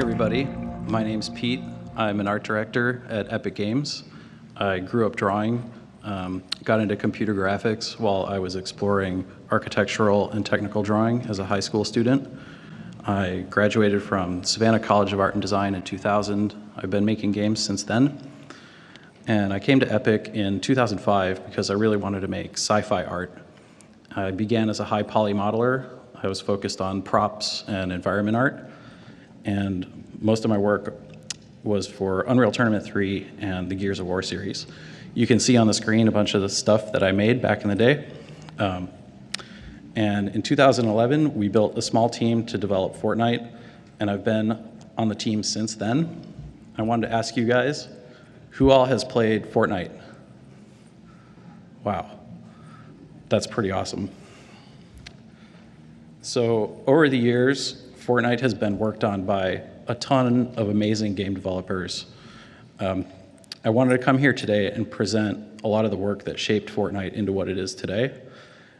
everybody. My name's Pete. I'm an art director at Epic Games. I grew up drawing, got into computer graphics while I was exploring architectural and technical drawing as a high school student. I graduated from Savannah College of Art and Design in 2000. I've been making games since then. And I came to Epic in 2005 because I really wanted to make sci-fi art. I began as a high poly modeler. I was focused on props and environment art. And most of my work was for Unreal Tournament 3 and the Gears of War series. You can see on the screen a bunch of the stuff that I made back in the day. And in 2011, we built a small team to develop Fortnite, and I've been on the team since then. I wanted to ask you guys, who all has played Fortnite? Wow, that's pretty awesome. So over the years, Fortnite has been worked on by a ton of amazing game developers. I wanted to come here today and present a lot of the work that shaped Fortnite into what it is today.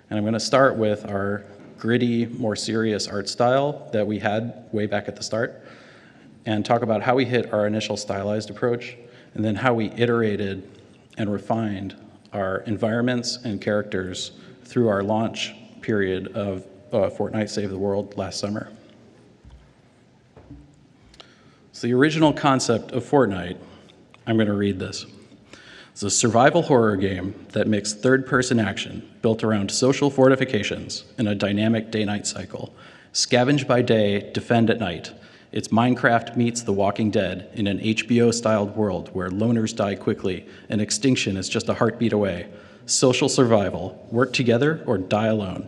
And I'm going to start with our gritty, more serious art style that we had way back at the start, and talk about how we hit our initial stylized approach, and then how we iterated and refined our environments and characters through our launch period of Fortnite Save the World last summer. So the original concept of Fortnite, I'm going to read this. It's a survival horror game that mixed third-person action built around social fortifications in a dynamic day-night cycle. Scavenge by day, defend at night. It's Minecraft meets The Walking Dead in an HBO-styled world where loners die quickly and extinction is just a heartbeat away. Social survival, work together or die alone.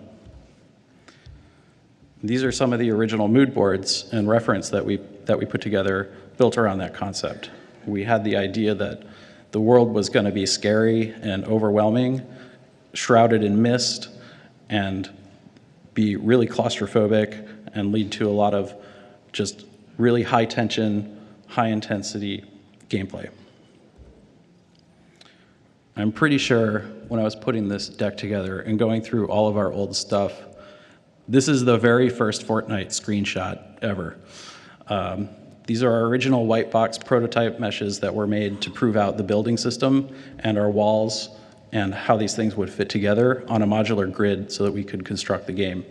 These are some of the original mood boards and reference that we put together built around that concept. We had the idea that the world was going to be scary and overwhelming, shrouded in mist, and be really claustrophobic and lead to a lot of just really high tension, high intensity gameplay. I'm pretty sure when I was putting this deck together and going through all of our old stuff, this is the very first Fortnite screenshot ever. These are our original white box prototype meshes that were made to prove out the building system and our walls and how these things would fit together on a modular grid so that we could construct the game.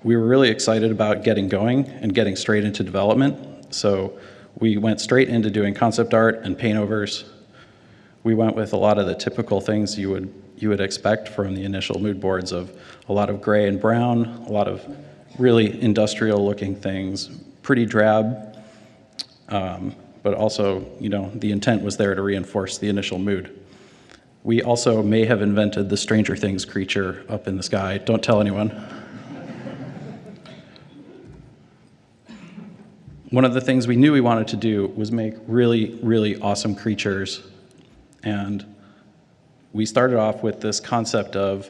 We were really excited about getting going and getting straight into development. So we went straight into doing concept art and paint overs. We went with a lot of the typical things you would expect from the initial mood boards of a lot of gray and brown, a lot of really industrial looking things, pretty drab, but also, the intent was there to reinforce the initial mood. We also may have invented the Stranger Things creature up in the sky. Don't tell anyone. One of the things we knew we wanted to do was make really, really awesome creatures. And we started off with this concept of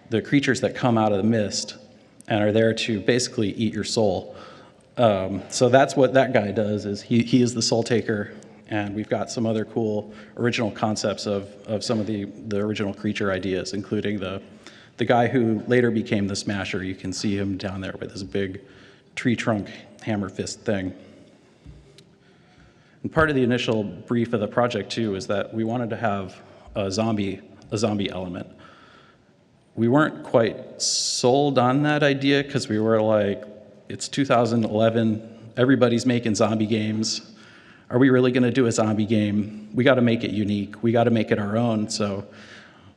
the creatures that come out of the mist and are there to basically eat your soul. So that's what that guy does, is he is the soul taker, and we've got some other cool original concepts of some of the original creature ideas, including the guy who later became the Smasher. You can see him down there with his big tree trunk hammer fist thing. And part of the initial brief of the project too is that we wanted to have a zombie element. We weren't quite sold on that idea because we were like, it's 2011, everybody's making zombie games. Are we really gonna do a zombie game? We gotta make it unique, we gotta make it our own. So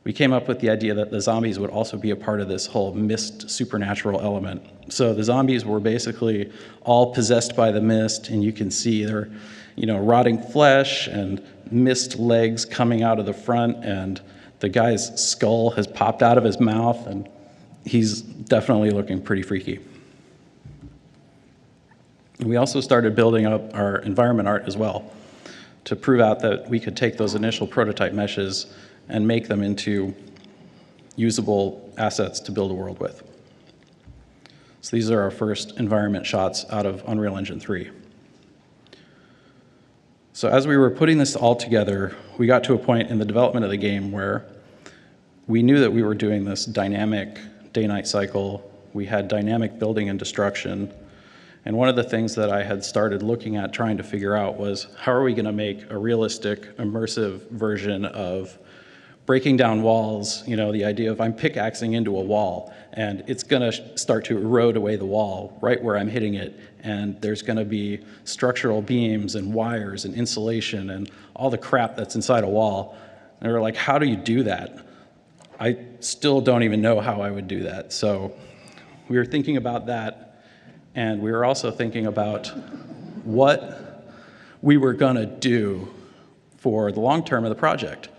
we came up with the idea that the zombies would also be a part of this whole mist supernatural element. So the zombies were basically all possessed by the mist, and you can see they're, rotting flesh and mist legs coming out of the front, and the guy's skull has popped out of his mouth, and he's definitely looking pretty freaky. We also started building up our environment art as well to prove out that we could take those initial prototype meshes and make them into usable assets to build a world with. So these are our first environment shots out of Unreal Engine 3. So as we were putting this all together, we got to a point in the development of the game where we knew that we were doing this dynamic day-night cycle We had dynamic building and destruction. And one of the things that I had started looking at trying to figure out was, how are we going to make a realistic, immersive version of breaking down walls, the idea of I'm pickaxing into a wall, and it's going to start to erode away the wall right where I'm hitting it, and there's going to be structural beams and wires and insulation and all the crap that's inside a wall. And they were like, how do you do that? I still don't even know how I would do that. So we were thinking about that, and we were also thinking about what we were going to do for the long term of the project.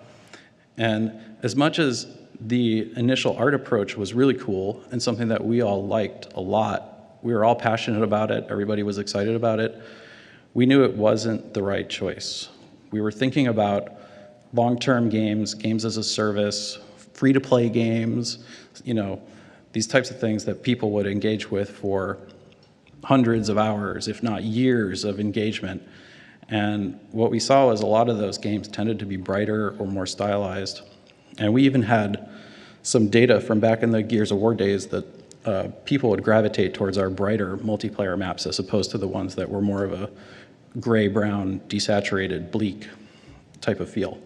And as much as the initial art approach was really cool and something that we all liked a lot, we were all passionate about it, everybody was excited about it, we knew it wasn't the right choice. We were thinking about long-term games, games as a service, free-to-play games, these types of things that people would engage with for hundreds of hours, if not years of engagement. And what we saw was a lot of those games tended to be brighter or more stylized. And we even had some data from back in the Gears of War days that people would gravitate towards our brighter multiplayer maps as opposed to the ones that were more of a gray-brown, desaturated, bleak type of feel.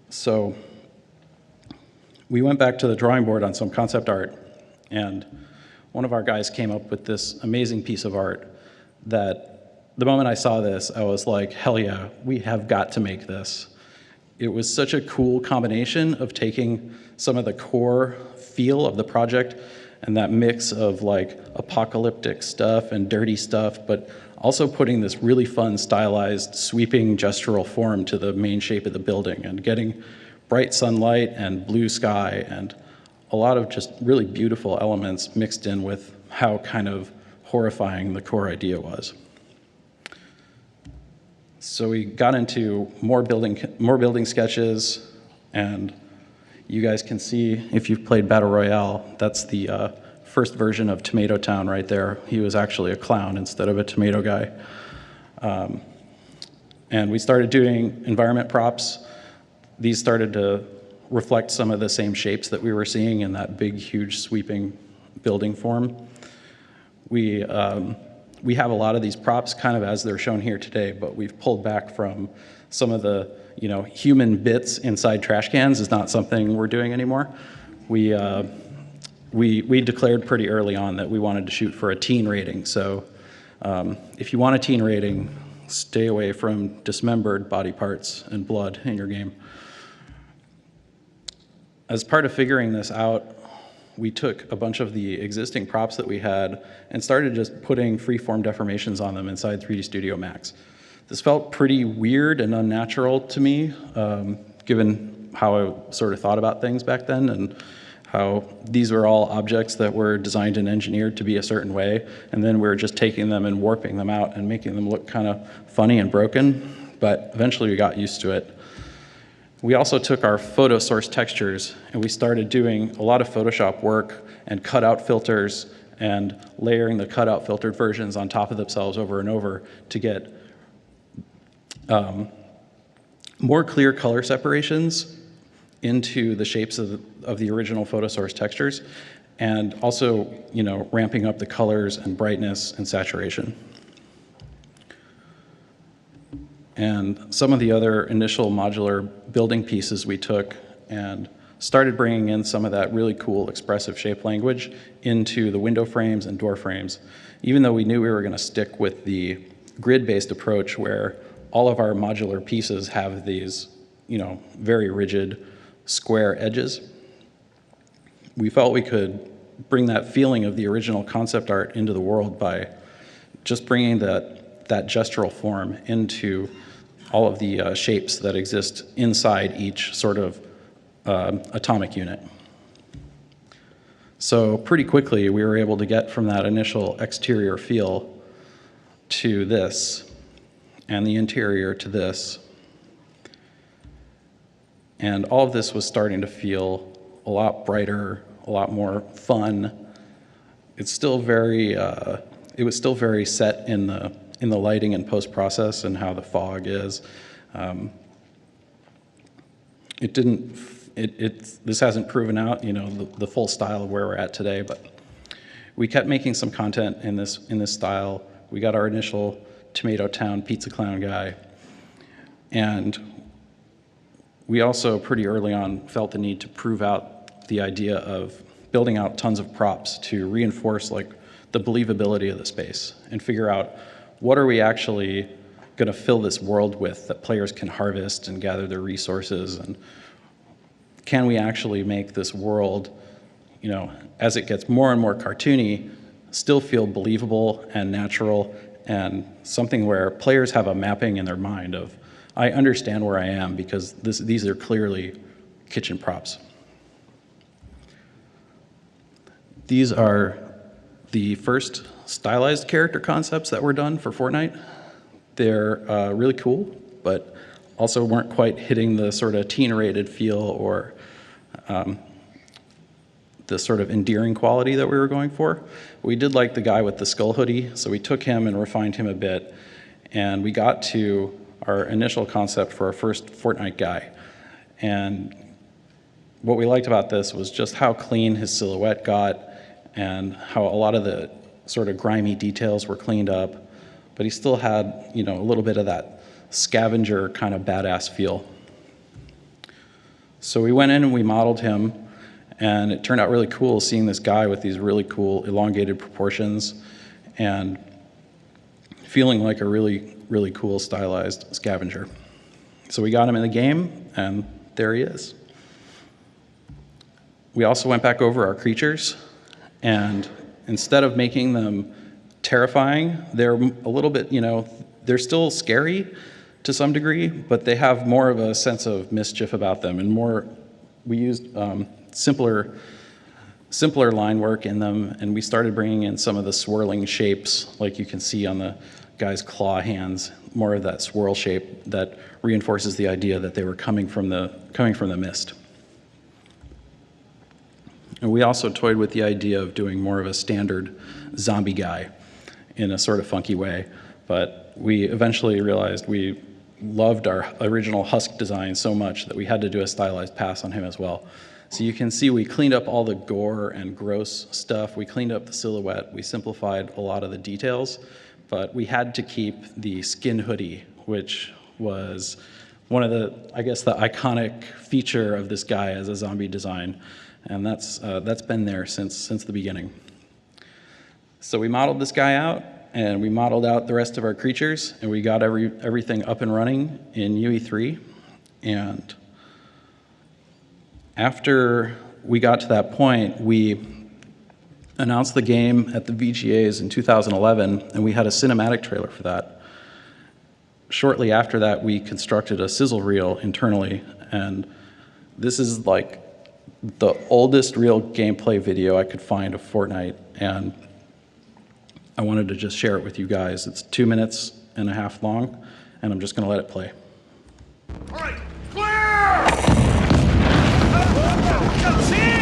So we went back to the drawing board on some concept art, and one of our guys came up with this amazing piece of art that the moment I saw this, I was like, hell yeah, we have got to make this. It was such a cool combination of taking some of the core feel of the project and that mix of like apocalyptic stuff and dirty stuff, but also putting this really fun, stylized, sweeping gestural form to the main shape of the building and getting bright sunlight and blue sky and a lot of just really beautiful elements mixed in with how kind of horrifying the core idea was. So we got into more building sketches, and you guys can see, if you've played Battle Royale, that's the first version of Tomato Town right there. He was actually a clown instead of a tomato guy. And we started doing environment props. These started to reflect some of the same shapes that we were seeing in that big, huge, sweeping building form. We have a lot of these props kind of as they're shown here today, but we've pulled back from some of the human bits inside trash cans is not something we're doing anymore. We declared pretty early on that we wanted to shoot for a teen rating. So if you want a teen rating, stay away from dismembered body parts and blood in your game. As part of figuring this out, we took a bunch of the existing props that we had and started just putting freeform deformations on them inside 3D Studio Max. This felt pretty weird and unnatural to me, given how I sort of thought about things back then and how these were all objects that were designed and engineered to be a certain way, and then we were just taking them and warping them out and making them look kind of funny and broken, but eventually we got used to it. We also took our photo source textures and we started doing a lot of Photoshop work and cutout filters and layering the cutout filtered versions on top of themselves over and over to get more clear color separations into the shapes of the original photo source textures, and also ramping up the colors and brightness and saturation. And some of the other initial modular building pieces we took and started bringing in some of that really cool expressive shape language into the window frames and door frames, even though we knew we were going to stick with the grid-based approach where all of our modular pieces have these very rigid square edges. We felt we could bring that feeling of the original concept art into the world by just bringing that gestural form into all of the shapes that exist inside each sort of atomic unit. So pretty quickly, we were able to get from that initial exterior feel to this, and the interior to this. And all of this was starting to feel a lot brighter, a lot more fun. It's still very, it was still very set in the lighting and post-process and how the fog is. It didn't this hasn't proven out, the full style of where we're at today, but we kept making some content in this style. We got our initial Tomato Town Pizza Clown guy, and we also pretty early on felt the need to prove out the idea of building out tons of props to reinforce like the believability of the space and figure out what are we actually going to fill this world with that players can harvest and gather their resources, and can we actually make this world, as it gets more and more cartoony, still feel believable and natural and something where players have a mapping in their mind of, I understand where I am because these are clearly kitchen props. These are the first stylized character concepts that were done for Fortnite. They're really cool, but also weren't quite hitting the sort of teen-rated feel or the sort of endearing quality that we were going for. We did like the guy with the skull hoodie, so we took him and refined him a bit, and we got to our initial concept for our first Fortnite guy. And what we liked about this was just how clean his silhouette got and how a lot of the sort of grimy details were cleaned up, but he still had, a little bit of that scavenger kind of badass feel. So we went in and we modeled him, and it turned out really cool seeing this guy with these really cool elongated proportions and feeling like a really, really cool stylized scavenger. So we got him in the game, and there he is. We also went back over our creatures, and instead of making them terrifying, they're a little bit, they're still scary to some degree, but they have more of a sense of mischief about them, and we used simpler line work in them, and we started bringing in some of the swirling shapes, like you can see on the guy's claw hands, more of that swirl shape that reinforces the idea that they were coming from the mist. And we also toyed with the idea of doing more of a standard zombie guy in a sort of funky way, but we eventually realized we loved our original husk design so much that we had to do a stylized pass on him as well. So you can see we cleaned up all the gore and gross stuff. We cleaned up the silhouette. We simplified a lot of the details, but we had to keep the skin hoodie, which was one of the, I guess, the iconic feature of this guy as a zombie design, and that's been there since the beginning. So we modeled this guy out, and we modeled out the rest of our creatures, and we got everything up and running in UE3, and after we got to that point, we announced the game at the VGAs in 2011, and we had a cinematic trailer for that. Shortly after that, we constructed a sizzle reel internally, and this is like the oldest real gameplay video I could find of Fortnite, and I wanted to just share it with you guys. It's 2.5 minutes long, and I'm just going to let it play. All right, clear!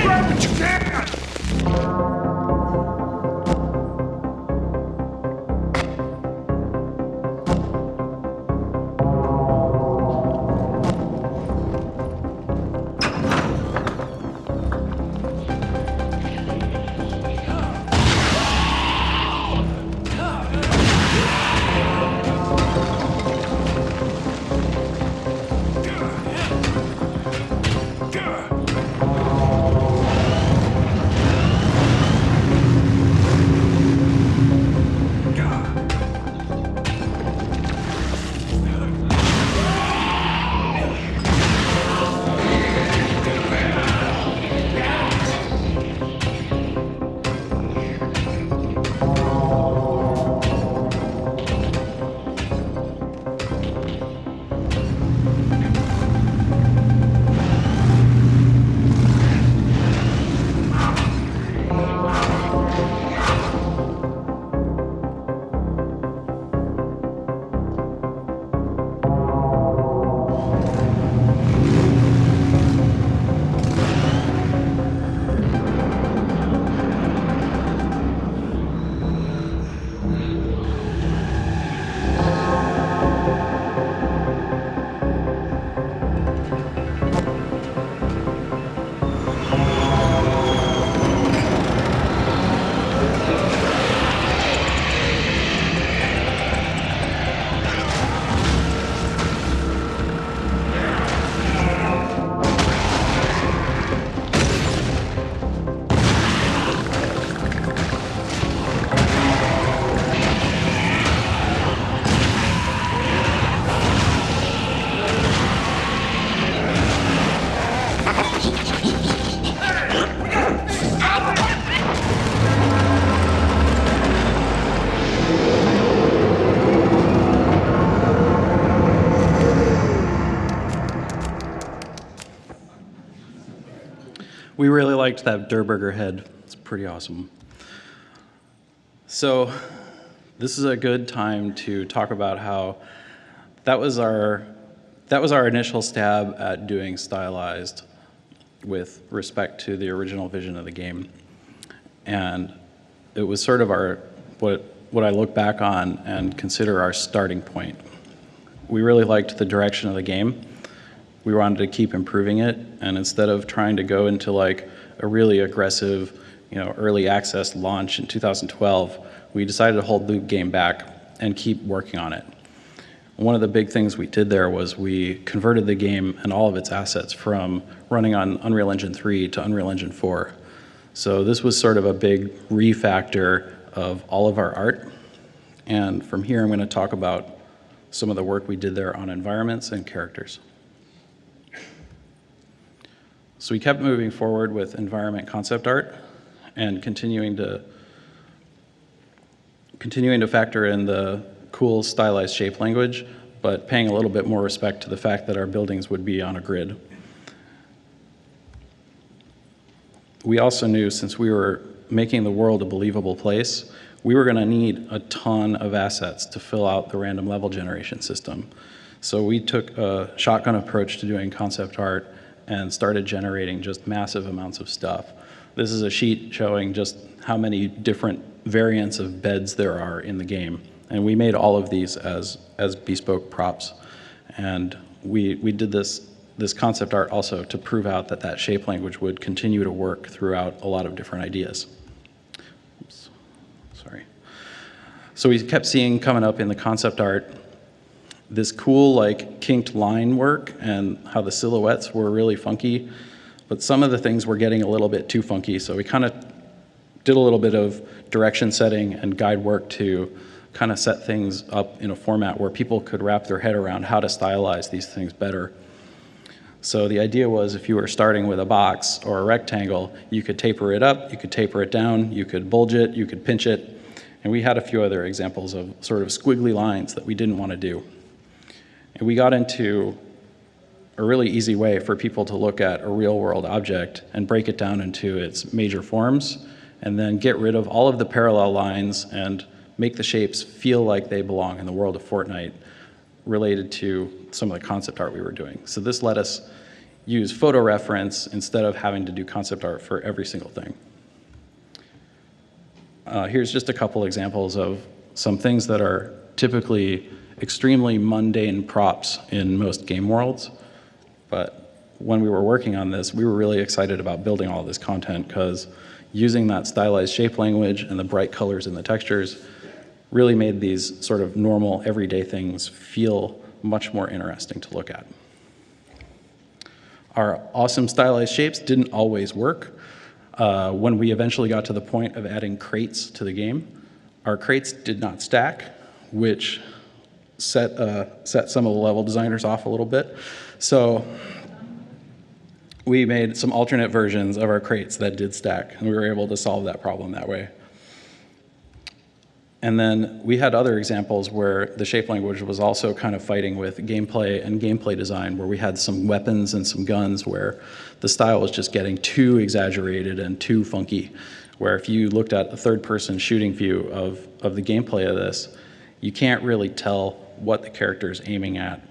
Grab what you can! We really liked that Durburger head. It's pretty awesome. So this is a good time to talk about how that was our initial stab at doing stylized with respect to the original vision of the game. And it was sort of what I look back on and consider our starting point. We really liked the direction of the game. We wanted to keep improving it, and instead of trying to go into like a really aggressive, early access launch in 2012, we decided to hold the game back and keep working on it. One of the big things we did there was we converted the game and all of its assets from running on Unreal Engine 3 to Unreal Engine 4. So this was sort of a big refactor of all of our art. And from here, I'm going to talk about some of the work we did there on environments and characters. So we kept moving forward with environment concept art and continuing to factor in the cool stylized shape language, but paying a little bit more respect to the fact that our buildings would be on a grid. We also knew, since we were making the world a believable place, we were going to need a ton of assets to fill out the random level generation system. So we took a shotgun approach to doing concept art and started generating just massive amounts of stuff. This is a sheet showing just how many different variants of beds there are in the game. And we made all of these as bespoke props. And we did this concept art also to prove out that shape language would continue to work throughout a lot of different ideas. Oops, sorry. So we kept seeing coming up in the concept art this cool like kinked line work and how the silhouettes were really funky, but some of the things were getting a little bit too funky, so we kind of did a little bit of direction setting and guide work to kind of set things up in a format where people could wrap their head around how to stylize these things better. So the idea was, if you were starting with a box or a rectangle, you could taper it up, you could taper it down, you could bulge it, you could pinch it, and we had a few other examples of sort of squiggly lines that we didn't want to do. And we got into a really easy way for people to look at a real-world object and break it down into its major forms, and then get rid of all of the parallel lines and make the shapes feel like they belong in the world of Fortnite related to some of the concept art we were doing. So this let us use photo reference instead of having to do concept art for every single thing. Here's just a couple examples of some things that are typically extremely mundane props in most game worlds. But when we were working on this, we were really excited about building all this content, because using that stylized shape language and the bright colors and the textures really made these sort of normal, everyday things feel much more interesting to look at. Our awesome stylized shapes didn't always work. When we eventually got to the point of adding crates to the game, our crates did not stack, which set some of the level designers off a little bit. So we made some alternate versions of our crates that did stack, and we were able to solve that problem that way. And then we had other examples where the shape language was also kind of fighting with gameplay and gameplay design, where we had some weapons and some guns where the style was just getting too exaggerated and too funky, where if you looked at a third-person shooting view of the gameplay of this, you can't really tell what the character is aiming at.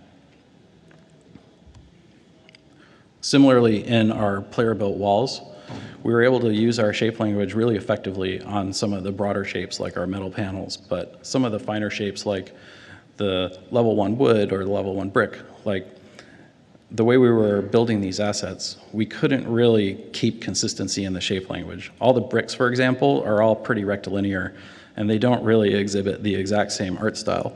Similarly, in our player-built walls, we were able to use our shape language really effectively on some of the broader shapes like our metal panels, but some of the finer shapes like the level 1 wood or the level 1 brick, like the way we were building these assets, we couldn't really keep consistency in the shape language. All the bricks, for example, are all pretty rectilinear, and they don't really exhibit the exact same art style.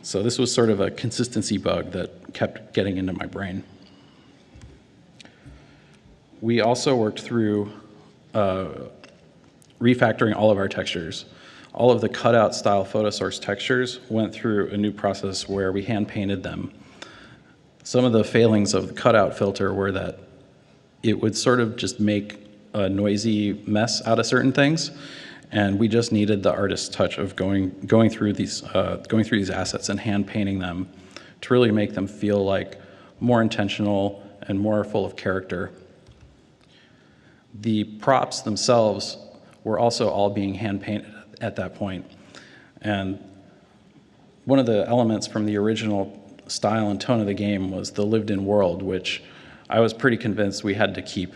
So this was sort of a consistency bug that kept getting into my brain. We also worked through refactoring all of our textures. All of the cutout style photo source textures went through a new process where we hand painted them. Some of the failings of the cutout filter were that it would sort of just make a noisy mess out of certain things, and we just needed the artist's touch of going through these assets and hand painting them to really make them feel like more intentional and more full of character. The props themselves were also all being hand-painted at that point. And one of the elements from the original style and tone of the game was the lived-in world, which I was pretty convinced we had to keep.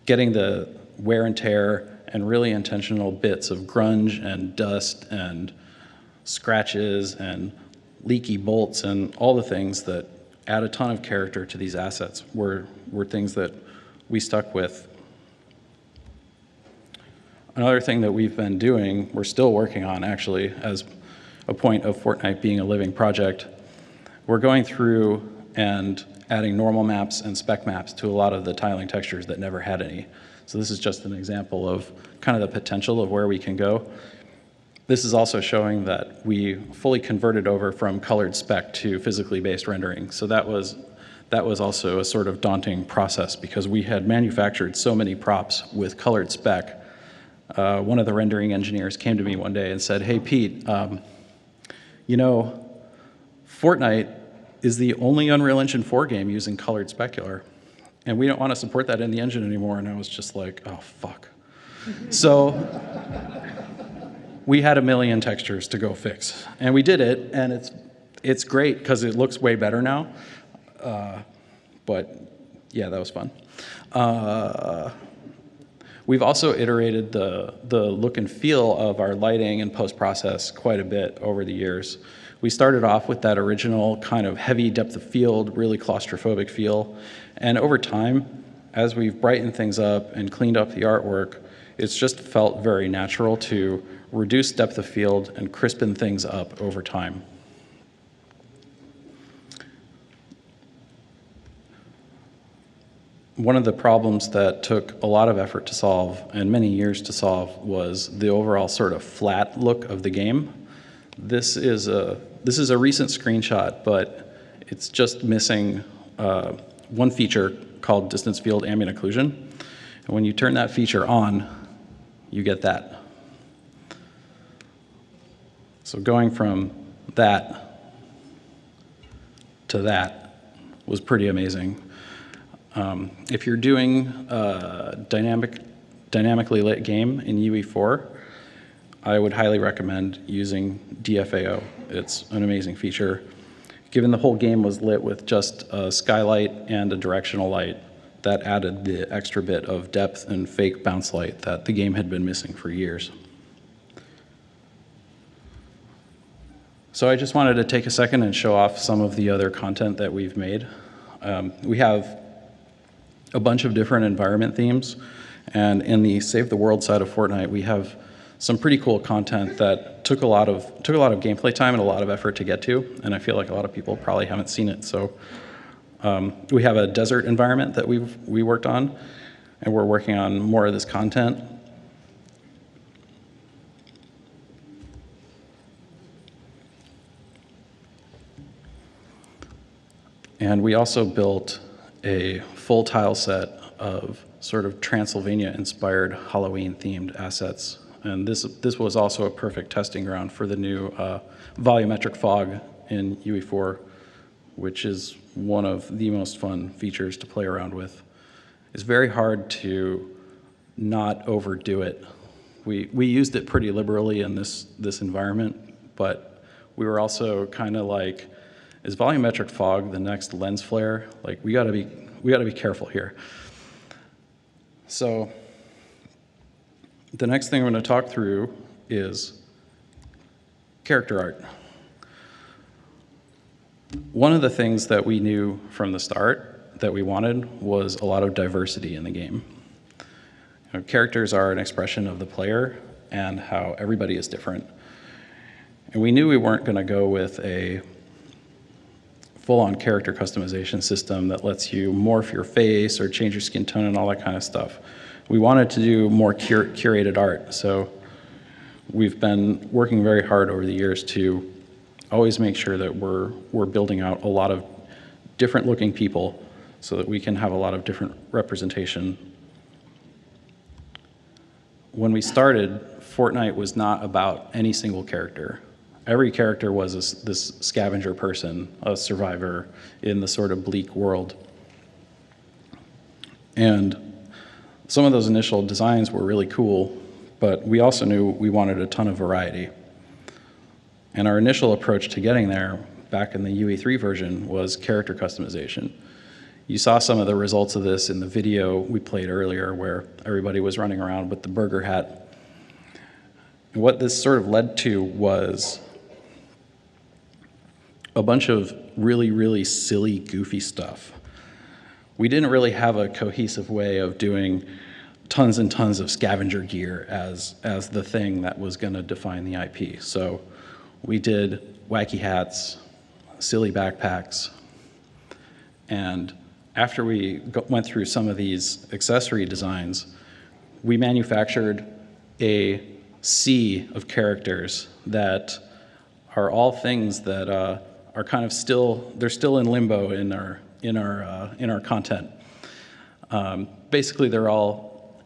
Getting the wear and tear and really intentional bits of grunge and dust and scratches and leaky bolts and all the things that add a ton of character to these assets were things that we stuck with. Another thing that we've been doing, we're still working on actually, as a point of Fortnite being a living project, we're going through and adding normal maps and spec maps to a lot of the tiling textures that never had any. So this is just an example of kind of the potential of where we can go. This is also showing that we fully converted over from colored spec to physically based rendering. So that was also a sort of daunting process because we had manufactured so many props with colored spec. One of the rendering engineers came to me one day and said, "Hey, Pete, you know, Fortnite is the only Unreal Engine 4 game using colored specular, and we don't want to support that in the engine anymore." And I was just like, oh, fuck. So we had a million textures to go fix, and we did it, and it's great because it looks way better now. But yeah, that was fun. We've also iterated the look and feel of our lighting and post-process quite a bit over the years. We started off with that original kind of heavy depth of field, really claustrophobic feel. And over time, as we've brightened things up and cleaned up the artwork, it's just felt very natural to reduce depth of field and crispen things up over time. One of the problems that took a lot of effort to solve and many years to solve was the overall sort of flat look of the game. This is a recent screenshot, but it's just missing one feature called distance field ambient occlusion. And when you turn that feature on, you get that. So going from that to that was pretty amazing. If you're doing a dynamically lit game in UE4, I would highly recommend using DFAO. It's an amazing feature. Given the whole game was lit with just a skylight and a directional light, that added the extra bit of depth and fake bounce light that the game had been missing for years. So I just wanted to take a second and show off some of the other content that we've made. We have a bunch of different environment themes, and in the Save the World side of Fortnite, we have some pretty cool content that took a lot of gameplay time and a lot of effort to get to, and I feel like a lot of people probably haven't seen it. So we have a desert environment that we worked on, and we're working on more of this content. And we also built a full tile set of sort of Transylvania-inspired Halloween-themed assets. And this was also a perfect testing ground for the new volumetric fog in UE4, which is one of the most fun features to play around with. It's very hard to not overdo it. We used it pretty liberally in this environment, but we were also kind of like, is volumetric fog the next lens flare? Like, we gotta be careful here. So the next thing I'm going to talk through is character art. One of the things that we knew from the start that we wanted was a lot of diversity in the game. You know, characters are an expression of the player and how everybody is different. And we knew we weren't going to go with a full-on character customization system that lets you morph your face or change your skin tone and all that kind of stuff. We wanted to do more curated art, so we've been working very hard over the years to always make sure that we're building out a lot of different looking people so that we can have a lot of different representation. When we started, Fortnite was not about any single character. Every character was this scavenger person, a survivor in the sort of bleak world. And Some of those initial designs were really cool, but we also knew we wanted a ton of variety. And our initial approach to getting there back in the UE3 version was character customization. You saw some of the results of this in the video we played earlier where everybody was running around with the burger hat. And what this sort of led to was a bunch of really, really silly, goofy stuff. We didn't really have a cohesive way of doing tons and tons of scavenger gear as the thing that was going to define the IP. So we did wacky hats, silly backpacks, and after we went through some of these accessory designs, we manufactured a sea of characters that are all things that are kind of they're still in limbo in our content. Basically, they're all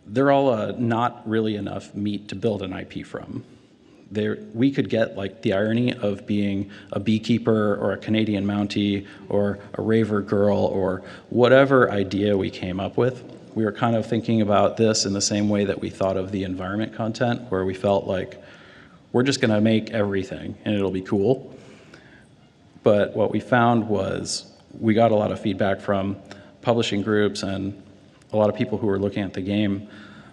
not really enough meat to build an IP from. We could get like the irony of being a beekeeper or a Canadian Mountie or a raver girl or whatever idea we came up with. We were kind of thinking about this in the same way that we thought of the environment content, where we felt like we're just going to make everything and it'll be cool. But what we found was we got a lot of feedback from publishing groups and a lot of people who were looking at the game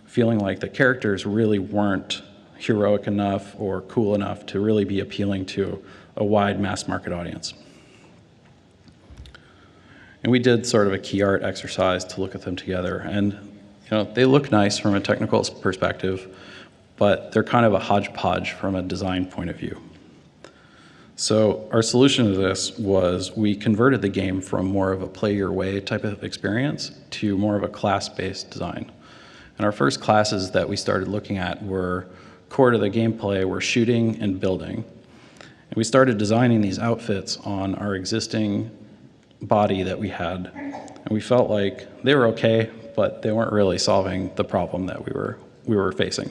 feeling like the characters really weren't heroic enough or cool enough to really be appealing to a wide mass market audience. And we did sort of a key art exercise to look at them together. And they look nice from a technical perspective, but they're kind of a hodgepodge from a design point of view. So our solution to this was we converted the game from more of a play your way type of experience to more of a class-based design. And our first classes that we started looking at were core to the gameplay were shooting and building. And we started designing these outfits on our existing body that we had. And we felt like they were okay, but they weren't really solving the problem that we were facing,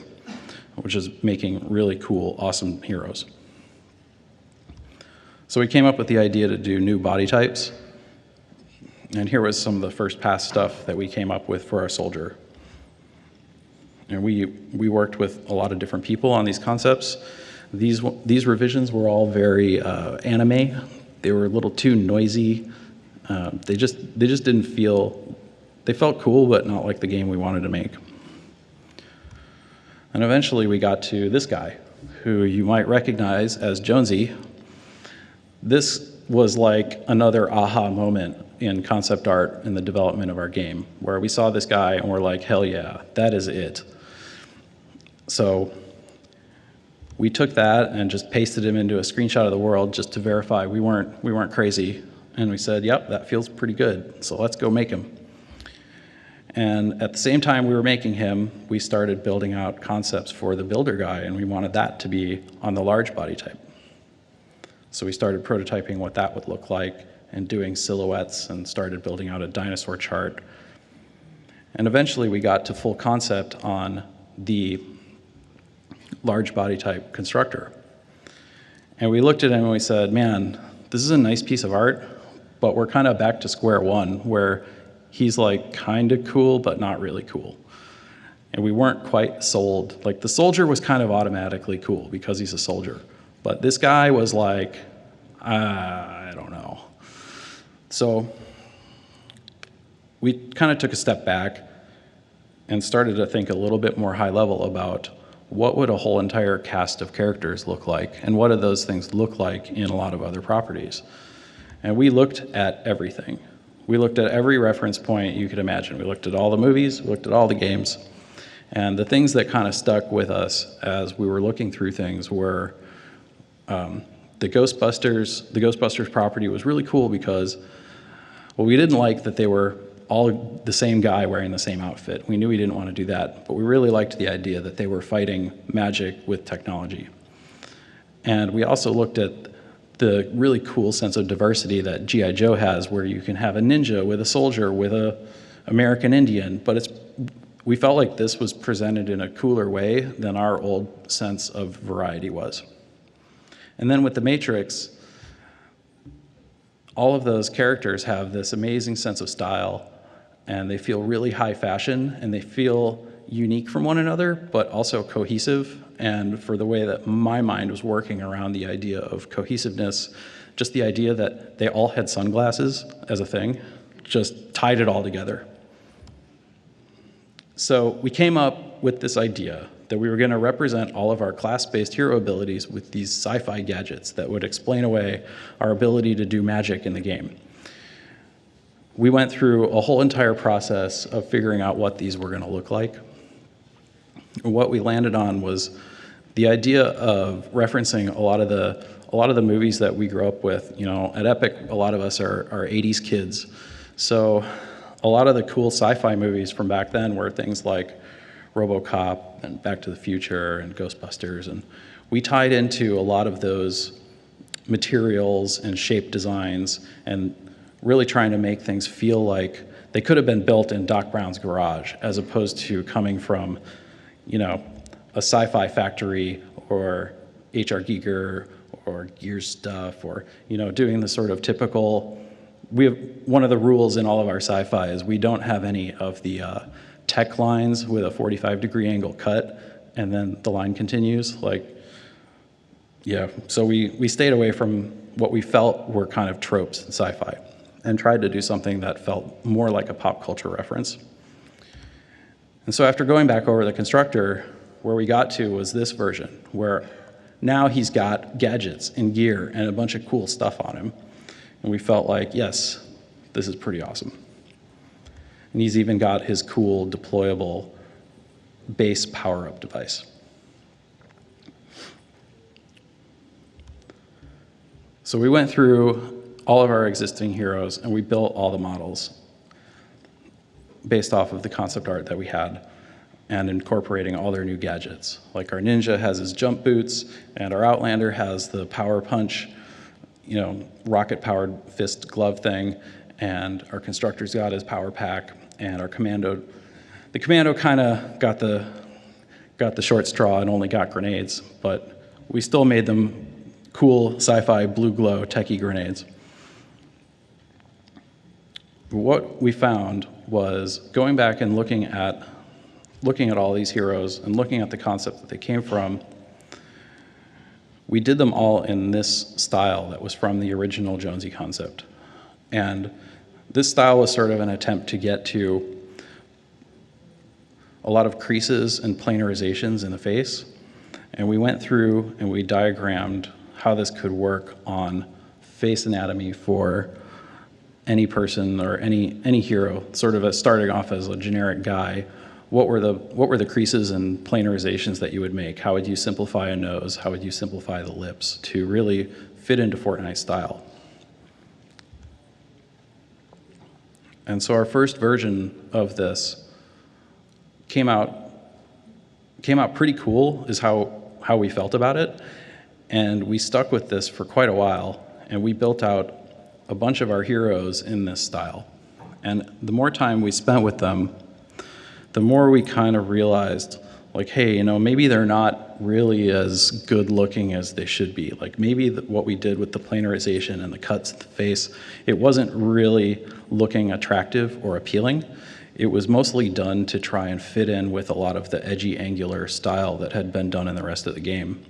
which is making really cool, awesome heroes. So we came up with the idea to do new body types. And here was some of the first pass stuff that we came up with for our soldier. And we worked with a lot of different people on these concepts. These revisions were all very anime. They were a little too noisy. They just didn't feel, they felt cool, but not like the game we wanted to make. And eventually we got to this guy, who you might recognize as Jonesy. This was like another aha moment in concept art in the development of our game, where we saw this guy and we're like, hell yeah, that is it. So we took that and just pasted him into a screenshot of the world just to verify we weren't crazy. And we said, yep, that feels pretty good, so let's go make him. And at the same time we were making him, we started building out concepts for the builder guy, and we wanted that to be on the large body type. So we started prototyping what that would look like and doing silhouettes and started building out a dinosaur chart. And eventually we got to full concept on the large body type constructor. And we looked at him and we said, man, this is a nice piece of art, but we're kind of back to square one, where he's like kind of cool, but not really cool. And we weren't quite sold. Like the soldier was kind of automatically cool because he's a soldier. But this guy was like, I don't know. So we kind of took a step back and started to think a little bit more high level about what would a whole entire cast of characters look like, and what do those things look like in a lot of other properties. And we looked at everything. We looked at every reference point you could imagine. We looked at all the movies, we looked at all the games, and the things that kind of stuck with us as we were looking through things were the Ghostbusters property was really cool because, well, we didn't like that they were all the same guy wearing the same outfit. We knew we didn't want to do that, but we really liked the idea that they were fighting magic with technology. And we also looked at the really cool sense of diversity that G.I. Joe has, where you can have a ninja with a soldier with a American Indian, but we felt like this was presented in a cooler way than our old sense of variety was. And then with the Matrix, all of those characters have this amazing sense of style, and they feel really high fashion, and they feel unique from one another, but also cohesive. And for the way that my mind was working around the idea of cohesiveness, just the idea that they all had sunglasses as a thing, just tied it all together. So we came up with this idea that we were going to represent all of our class-based hero abilities with these sci-fi gadgets that would explain away our ability to do magic in the game. We went through a whole entire process of figuring out what these were going to look like. What we landed on was the idea of referencing a lot of the movies that we grew up with. You know, at Epic, a lot of us are 80s kids. So a lot of the cool sci-fi movies from back then were things like RoboCop and Back to the Future and Ghostbusters. And we tied into a lot of those materials and shape designs and really trying to make things feel like they could have been built in Doc Brown's garage, as opposed to coming from, you know, a sci-fi factory or H.R. Giger or Gears stuff, or, you know, doing the sort of typical. We have one of the rules in all of our sci-fi is we don't have any of the tech lines with a 45-degree angle cut and then the line continues. Like, yeah, so we stayed away from what we felt were kind of tropes in sci-fi and tried to do something that felt more like a pop culture reference. And so after going back over the constructor, where we got to was this version, where now he's got gadgets and gear and a bunch of cool stuff on him. And we felt like, yes, this is pretty awesome. And he's even got his cool deployable base power-up device. So we went through all of our existing heroes and we built all the models based off of the concept art that we had and incorporating all their new gadgets. Like our ninja has his jump boots and our Outlander has the power punch, you know, rocket-powered fist glove thing, and our constructor's got his power pack, and our commando, the commando kind of got the short straw and only got grenades, but we still made them cool sci-fi blue glow techie grenades. What we found was going back and looking at all these heroes and looking at the concept that they came from, we did them all in this style that was from the original Jonesy concept. And this style was sort of an attempt to get to a lot of creases and planarizations in the face. And we went through and we diagrammed how this could work on face anatomy for any person or any hero, sort of starting off as a generic guy. What were the creases and planarizations that you would make? How would you simplify a nose? How would you simplify the lips to really fit into Fortnite style? And so our first version of this came out pretty cool, is how we felt about it. And we stuck with this for quite a while, and we built out a bunch of our heroes in this style. And the more time we spent with them, the more we kind of realized, like, hey, you know, maybe they're not really as good looking as they should be. Like maybe what we did with the planarization and the cuts of the face, it wasn't really looking attractive or appealing. It was mostly done to try and fit in with a lot of the edgy angular style that had been done in the rest of the game.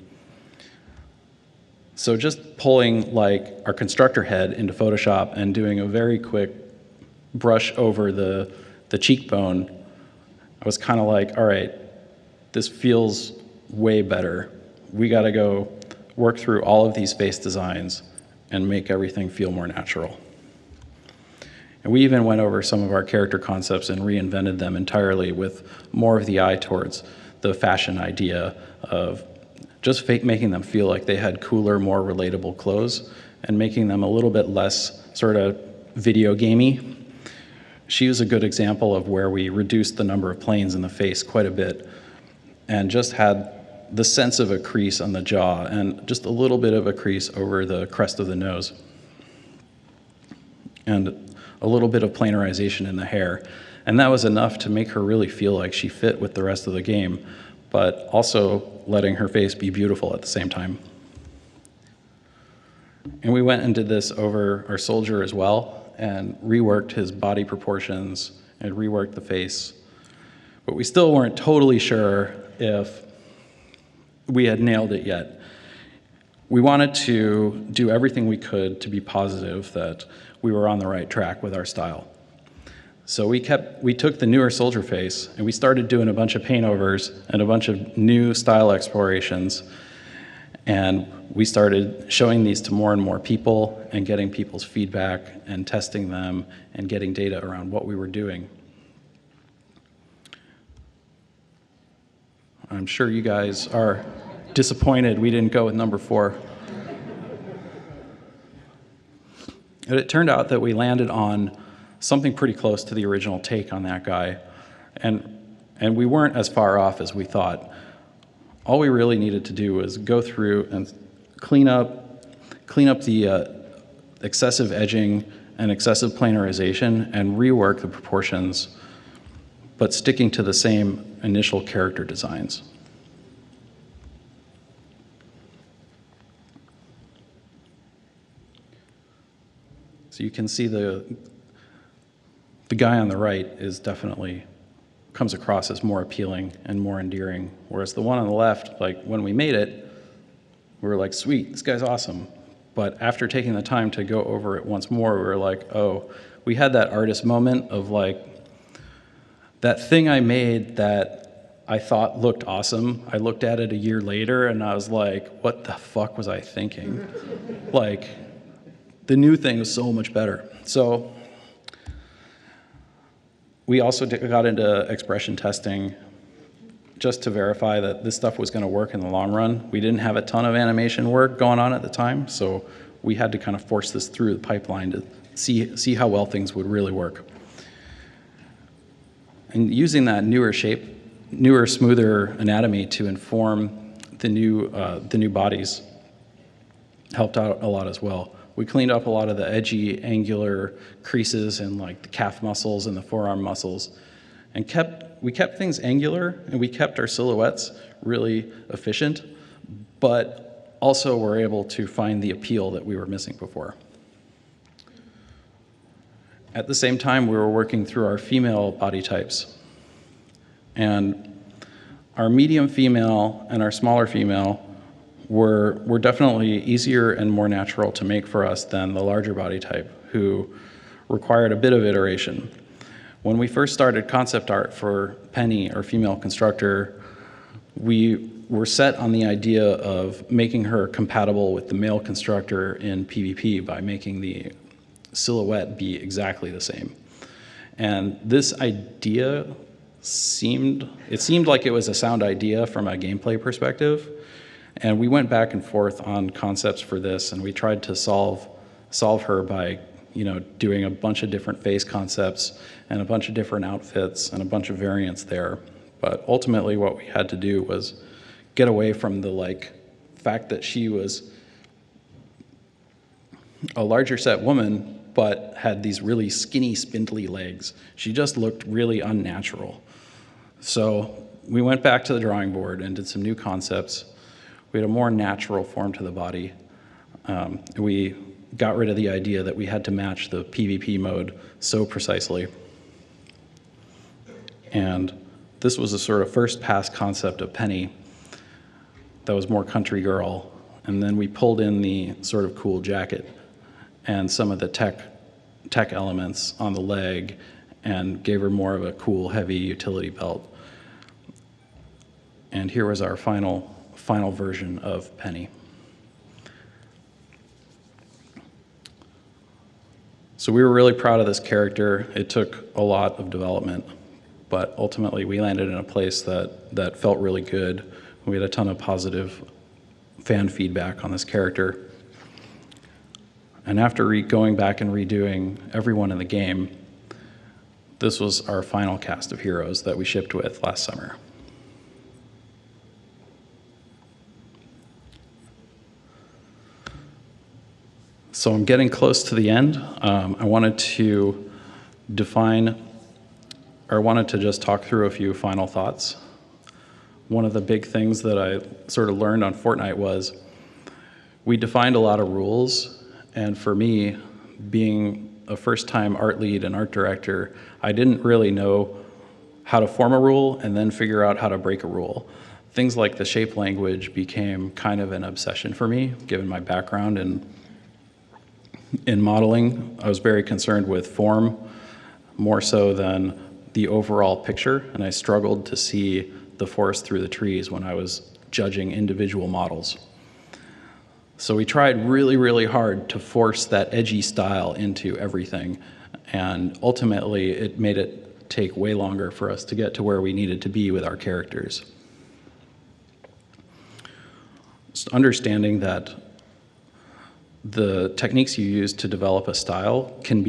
So just pulling like our constructor head into Photoshop and doing a very quick brush over the cheekbone, I was kind of like, all right, this feels way better. We got to go work through all of these face designs and make everything feel more natural. And we even went over some of our character concepts and reinvented them entirely with more of the eye towards the fashion idea of just making them feel like they had cooler, more relatable clothes and making them a little bit less sort of video gamey. She was a good example of where we reduced the number of planes in the face quite a bit and just had the sense of a crease on the jaw and just a little bit of a crease over the crest of the nose and a little bit of planarization in the hair. And that was enough to make her really feel like she fit with the rest of the game, but also letting her face be beautiful at the same time. And we went and did this over our soldier as well and reworked his body proportions and reworked the face. But we still weren't totally sure if we had nailed it yet. We wanted to do everything we could to be positive that we were on the right track with our style. So we took the newer soldier face and we started doing a bunch of paintovers and a bunch of new style explorations. And we started showing these to more and more people and getting people's feedback and testing them and getting data around what we were doing. I'm sure you guys are disappointed we didn't go with number 4. And it turned out that we landed on something pretty close to the original take on that guy. And we weren't as far off as we thought. All we really needed to do was go through and clean up the excessive edging and excessive planarization and rework the proportions, but sticking to the same initial character designs. So you can see the guy on the right is definitely comes across as more appealing and more endearing, whereas the one on the left, like when we made it, we were like, sweet, this guy's awesome. But after taking the time to go over it once more, we were like, oh, we had that artist moment of like, that thing I made that I thought looked awesome, I looked at it a year later and I was like, what the fuck was I thinking? Like, the new thing was so much better. So we also got into expression testing just to verify that this stuff was going to work in the long run. We didn't have a ton of animation work going on at the time, so we had to kind of force this through the pipeline to see how well things would really work. And using that newer shape, newer, smoother anatomy to inform the new bodies helped out a lot as well. We cleaned up a lot of the edgy, angular creases in like the calf muscles and the forearm muscles, and we kept things angular, and we kept our silhouettes really efficient, but also were able to find the appeal that we were missing before. At the same time, we were working through our female body types, and our medium female and our smaller female were definitely easier and more natural to make for us than the larger body type, who required a bit of iteration. When we first started concept art for Penny, our female constructor, we were set on the idea of making her compatible with the male constructor in PvP by making the silhouette be exactly the same. And this idea seemed like it was a sound idea from a gameplay perspective. And we went back and forth on concepts for this, and we tried to solve her by, doing a bunch of different face concepts and a bunch of different outfits and a bunch of variants there. But ultimately, what we had to do was get away from the fact that she was a larger set woman, but had these really skinny, spindly legs. She just looked really unnatural. So we went back to the drawing board and did some new concepts. We had a more natural form to the body. We got rid of the idea that we had to match the PvP mode so precisely. And this was a sort of first pass concept of Penny that was more country girl. And then we pulled in the sort of cool jacket and some of the tech elements on the leg and gave her more of a cool, heavy utility belt. And here was our final version of Penny. So we were really proud of this character. It took a lot of development, but ultimately we landed in a place that felt really good. We had a ton of positive fan feedback on this character. And after going back and redoing everyone in the game, this was our final cast of heroes that we shipped with last summer. So I'm getting close to the end. I wanted to just talk through a few final thoughts. One of the big things that I sort of learned on Fortnite was we defined a lot of rules, and for me, being a first-time art lead and art director, I didn't really know how to form a rule and then figure out how to break a rule. Things like the shape language became kind of an obsession for me, given my background in modeling. I was very concerned with form, more so than the overall picture, and I struggled to see the forest through the trees when I was judging individual models. So we tried really, really hard to force that edgy style into everything, and ultimately it made it take way longer for us to get to where we needed to be with our characters. Just understanding that the techniques you use to develop a style don't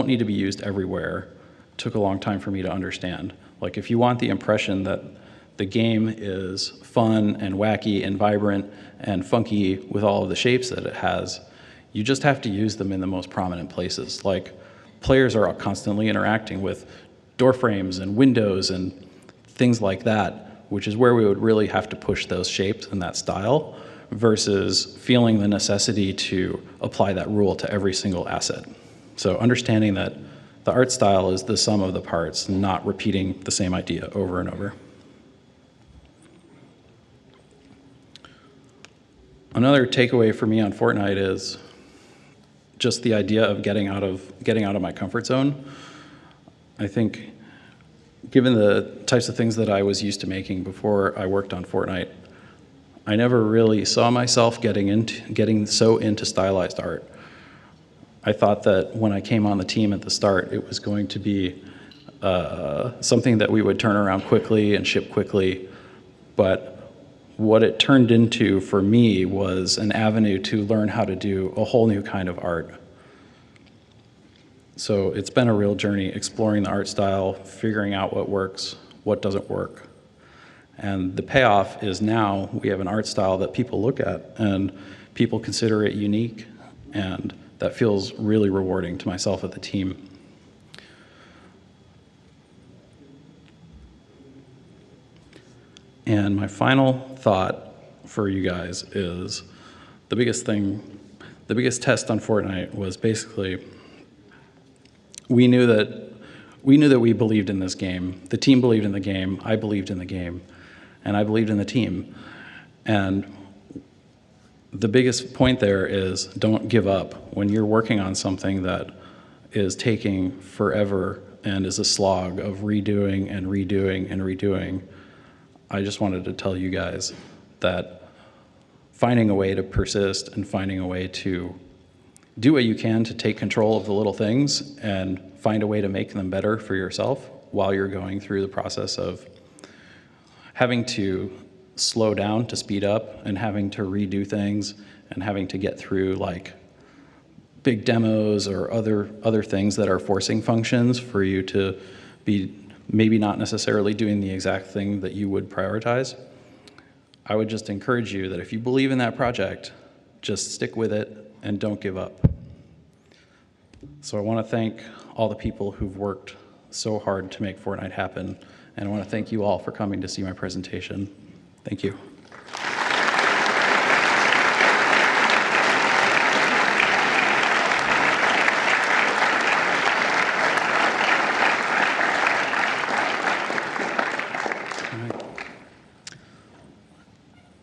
need to be used everywhere took a long time for me to understand. Like, if you want the impression that the game is fun and wacky and vibrant and funky with all of the shapes that it has, you just have to use them in the most prominent places. Like, players are constantly interacting with door frames and windows and things like that, which is where we would really have to push those shapes and that style, versus feeling the necessity to apply that rule to every single asset. So understanding that the art style is the sum of the parts, not repeating the same idea over and over. Another takeaway for me on Fortnite is just the idea of getting out of my comfort zone. I think, given the types of things that I was used to making before I worked on Fortnite, I never really saw myself getting so into stylized art. I thought that when I came on the team at the start, it was going to be something that we would turn around quickly and ship quickly, but what it turned into for me was an avenue to learn how to do a whole new kind of art. So it's been a real journey exploring the art style, figuring out what works, what doesn't work. And the payoff is now we have an art style that people look at and people consider it unique, and that feels really rewarding to myself and the team. And my final thought for you guys is the biggest test on Fortnite was basically we knew that we believed in this game. The team believed in the game, I believed in the game, and I believed in the team. And the biggest point there is don't give up. When you're working on something that is taking forever and is a slog of redoing and redoing and redoing, I just wanted to tell you guys that finding a way to persist and finding a way to do what you can to take control of the little things and find a way to make them better for yourself while you're going through the process of having to slow down to speed up and having to redo things and having to get through like big demos or other things that are forcing functions for you to be maybe not necessarily doing the exact thing that you would prioritize. I would just encourage you that if you believe in that project, just stick with it and don't give up. So I want to thank all the people who've worked so hard to make Fortnite happen, and I want to thank you all for coming to see my presentation. Thank you.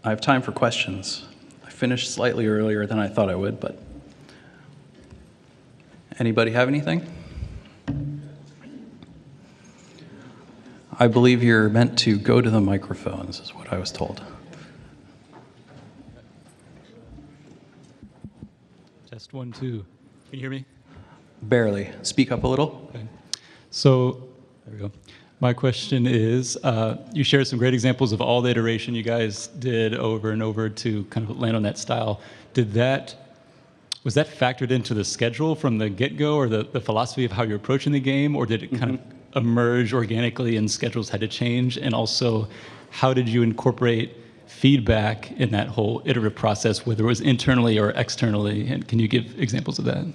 I have time for questions. I finished slightly earlier than I thought I would, but anybody have anything? I believe you're meant to go to the microphones, is what I was told. Test 1, 2. Can you hear me? Barely. Speak up a little. Okay. So, there we go. My question is, you shared some great examples of all the iteration you guys did over and over to kind of land on that style. Was that factored into the schedule from the get-go, or the philosophy of how you're approaching the game, or did it kind of emerge organically and schedules had to change? And also, how did you incorporate feedback in that whole iterative process, whether it was internally or externally? And can you give examples of that?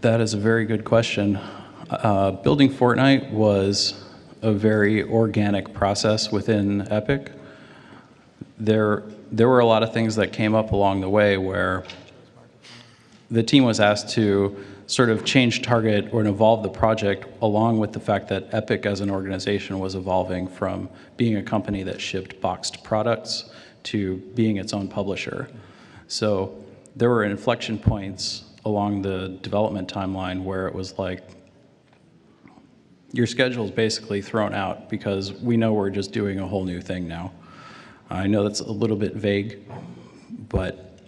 That is a very good question. Building Fortnite was a very organic process within Epic. There were a lot of things that came up along the way where the team was asked to sort of change target or evolve the project along with the fact that Epic as an organization was evolving from being a company that shipped boxed products to being its own publisher. So there were inflection points along the development timeline where it was like, your schedule's basically thrown out because we know we're just doing a whole new thing now. I know that's a little bit vague, but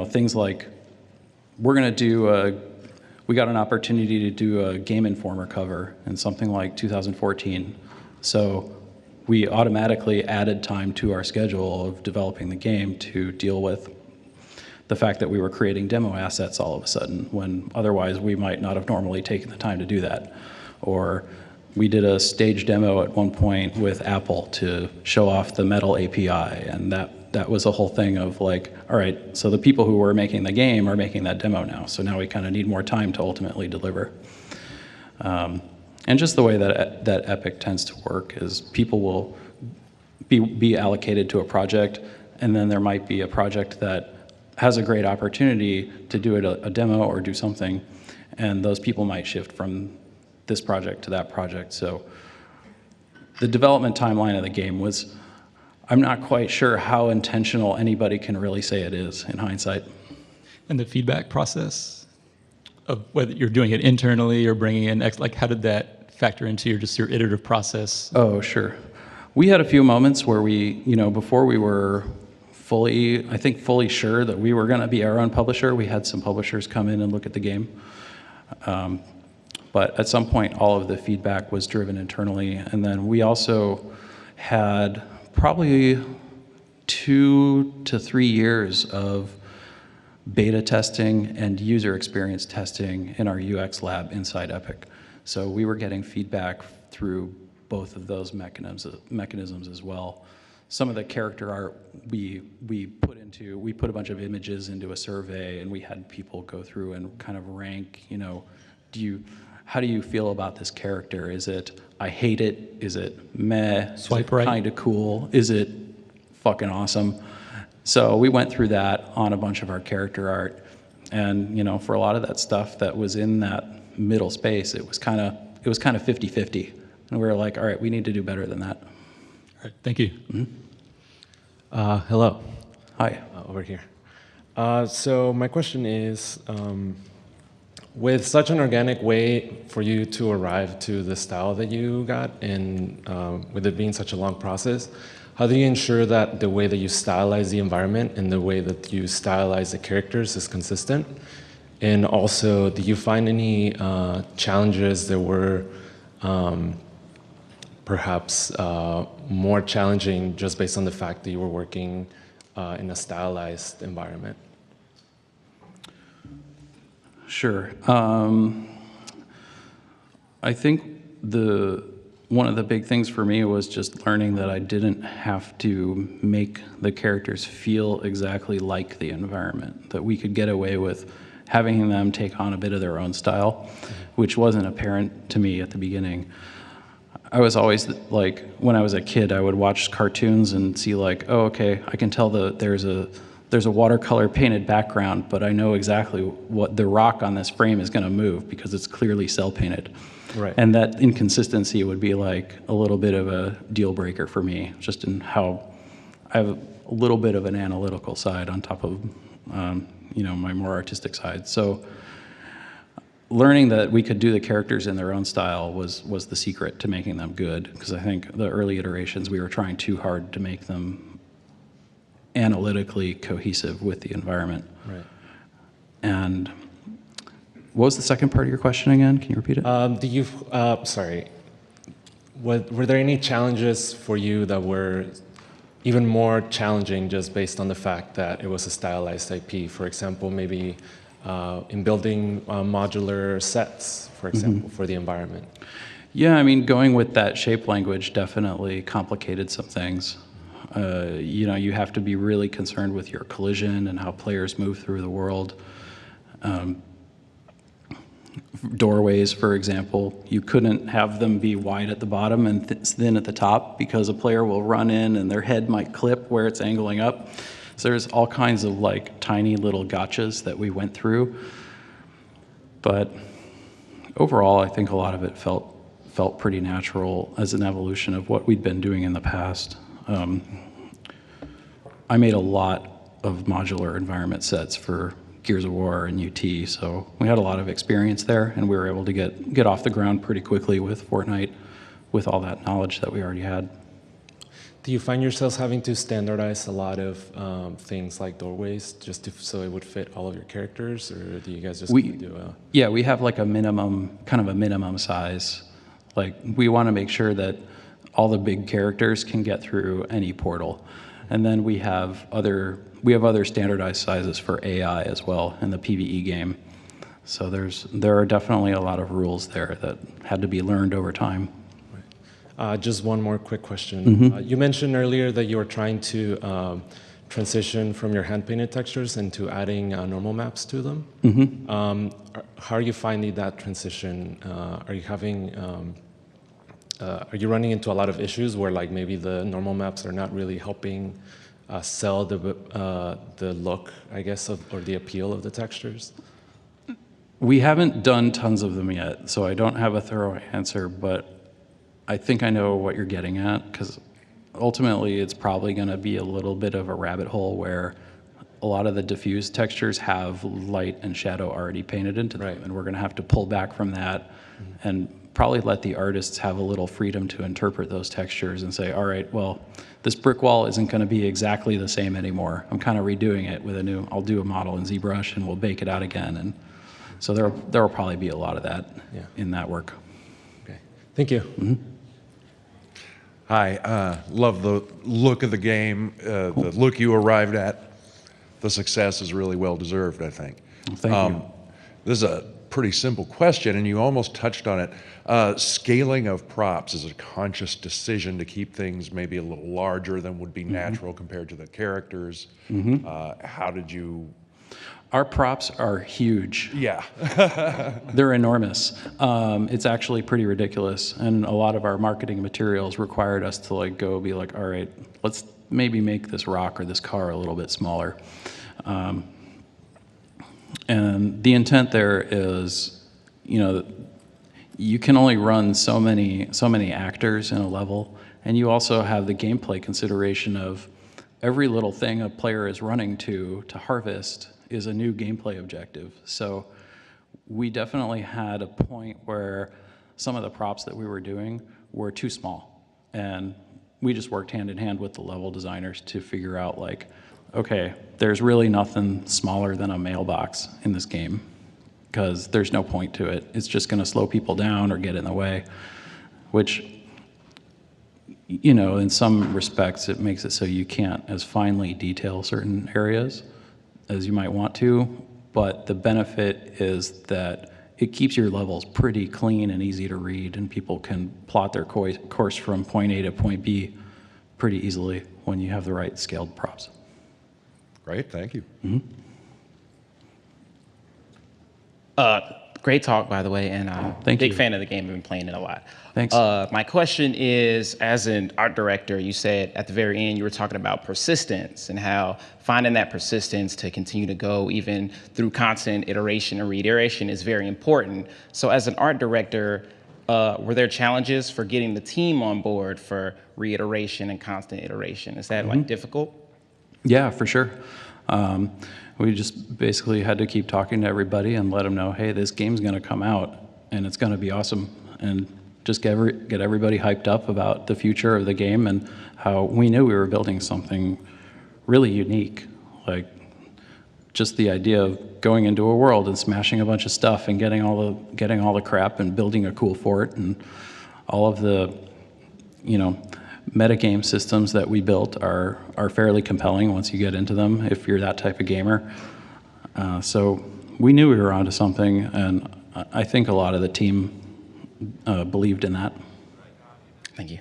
things like we got an opportunity to do a Game Informer cover in something like 2014. So we automatically added time to our schedule of developing the game to deal with the fact that we were creating demo assets all of a sudden, when otherwise we might not have normally taken the time to do that. Or we did a stage demo at one point with Apple to show off the Metal API, and that was a whole thing of like, all right, so the people who were making the game are making that demo now, so now we kind of need more time to ultimately deliver. And just the way that Epic tends to work is people will be allocated to a project, and then there might be a project that has a great opportunity to do a demo or do something, and those people might shift from this project to that project. So the development timeline of the game was, I'm not quite sure how intentional anybody can really say it is in hindsight. And the feedback process of whether you're doing it internally or bringing in, like how did that factor into your iterative process? Oh, sure. We had a few moments where before we were fully sure that we were going to be our own publisher, we had some publishers come in and look at the game. But at some point, all of the feedback was driven internally. And then we also had probably 2 to 3 years of beta testing and user experience testing in our UX lab inside Epic. So we were getting feedback through both of those mechanisms as well. Some of the character art we put a bunch of images into a survey, and we had people go through and kind of rank, how do you feel about this character? Is it, I hate it? Is it meh? Swipe Is it right. kind of cool? Is it fucking awesome? So we went through that on a bunch of our character art. And, for a lot of that stuff that was in that middle space, it was kind of 50-50. And we were like, all right, we need to do better than that. All right, thank you. Mm-hmm. Hello. Hi. Over here. So my question is, with such an organic way for you to arrive to the style that you got, and with it being such a long process, how do you ensure that the way that you stylize the environment and the way that you stylize the characters is consistent? And also, do you find any challenges that were perhaps more challenging just based on the fact that you were working in a stylized environment? Sure. I think one of the big things for me was just learning that I didn't have to make the characters feel exactly like the environment, that we could get away with having them take on a bit of their own style, which wasn't apparent to me at the beginning. I was always like, when I was a kid, I would watch cartoons and see like, oh, okay, I can tell there's a watercolor painted background, but I know exactly what the rock on this frame is going to move because it's clearly cell painted. Right. And that inconsistency would be like a little bit of a deal breaker for me, just in how I have a little bit of an analytical side on top of my more artistic side. So learning that we could do the characters in their own style was the secret to making them good, because I think the early iterations we were trying too hard to make them analytically cohesive with the environment. Right. And what was the second part of your question again? Can you repeat it? Were there any challenges for you that were even more challenging just based on the fact that it was a stylized IP? For example, maybe in building modular sets, for example, for the environment. Yeah, I mean, going with that shape language definitely complicated some things. You have to be really concerned with your collision and how players move through the world. Doorways, for example, you couldn't have them be wide at the bottom and thin at the top, because a player will run in and their head might clip where it's angling up. So there's all kinds of like tiny little gotchas that we went through. But overall, I think a lot of it felt pretty natural as an evolution of what we'd been doing in the past. I made a lot of modular environment sets for Gears of War and UT, so we had a lot of experience there, and we were able to get off the ground pretty quickly with Fortnite with all that knowledge that we already had. Do you find yourselves having to standardize a lot of things like doorways just so it would fit all of your characters, or do you guys just do a... Yeah, we have like a minimum, kind of a minimum size. Like, we want to make sure that all the big characters can get through any portal. And then we have other standardized sizes for AI as well in the PvE game. So there are definitely a lot of rules there that had to be learned over time. Just one more quick question. You mentioned earlier that you were trying to transition from your hand-painted textures into adding normal maps to them. How are you finding that transition? Are you having, are you running into a lot of issues where like maybe the normal maps are not really helping sell the look, I guess, or the appeal of the textures? We haven't done tons of them yet, so I don't have a thorough answer, but I think I know what you're getting at, because ultimately it's probably going to be a little bit of a rabbit hole where a lot of the diffuse textures have light and shadow already painted into them, and we're going to have to pull back from that and probably let the artists have a little freedom to interpret those textures and say, all right, well, this brick wall isn't going to be exactly the same anymore. I'm kind of redoing it with I'll do a model in ZBrush and we'll bake it out again. And so there will probably be a lot of that in that work. Okay, thank you. Hi, love the look of the game, the look you arrived at. The success is really well deserved, I think. Thank you. This is a pretty simple question, and you almost touched on it. Scaling of props is a conscious decision to keep things maybe a little larger than would be natural compared to the characters. How did you... Our props are huge. Yeah. They're enormous. It's actually pretty ridiculous, and a lot of our marketing materials required us to like go be like, all right, let's maybe make this rock or this car a little bit smaller. And the intent there is, you can only run so many actors in a level, and you also have the gameplay consideration of every little thing a player is running to harvest is a new gameplay objective. So we definitely had a point where some of the props that we were doing were too small. And we just worked hand in hand with the level designers to figure out like, okay, there's really nothing smaller than a mailbox in this game because there's no point to it. It's just gonna slow people down or get in the way, which, in some respects, it makes it so you can't as finely detail certain areas as you might want to, but the benefit is that it keeps your levels pretty clean and easy to read, and people can plot their course from point A to point B pretty easily when you have the right scaled props. Great, thank you. Great talk, by the way, and Thank big you. fan of the game. I've been playing it a lot. Thanks. My question is, as an art director, you said at the very end you were talking about persistence and how finding that persistence to continue to go even through constant iteration and reiteration is very important. So as an art director, were there challenges for getting the team on board for reiteration and constant iteration? Is that like difficult? Yeah, for sure. We just basically had to keep talking to everybody and let them know, hey, this game's going to come out and it's going to be awesome, and just get everybody hyped up about the future of the game and how we knew we were building something really unique. Like just the idea of going into a world and smashing a bunch of stuff and getting all the crap and building a cool fort and all of the, metagame systems that we built are fairly compelling once you get into them if you're that type of gamer. So we knew we were onto something, and I think a lot of the team believed in that. Thank you.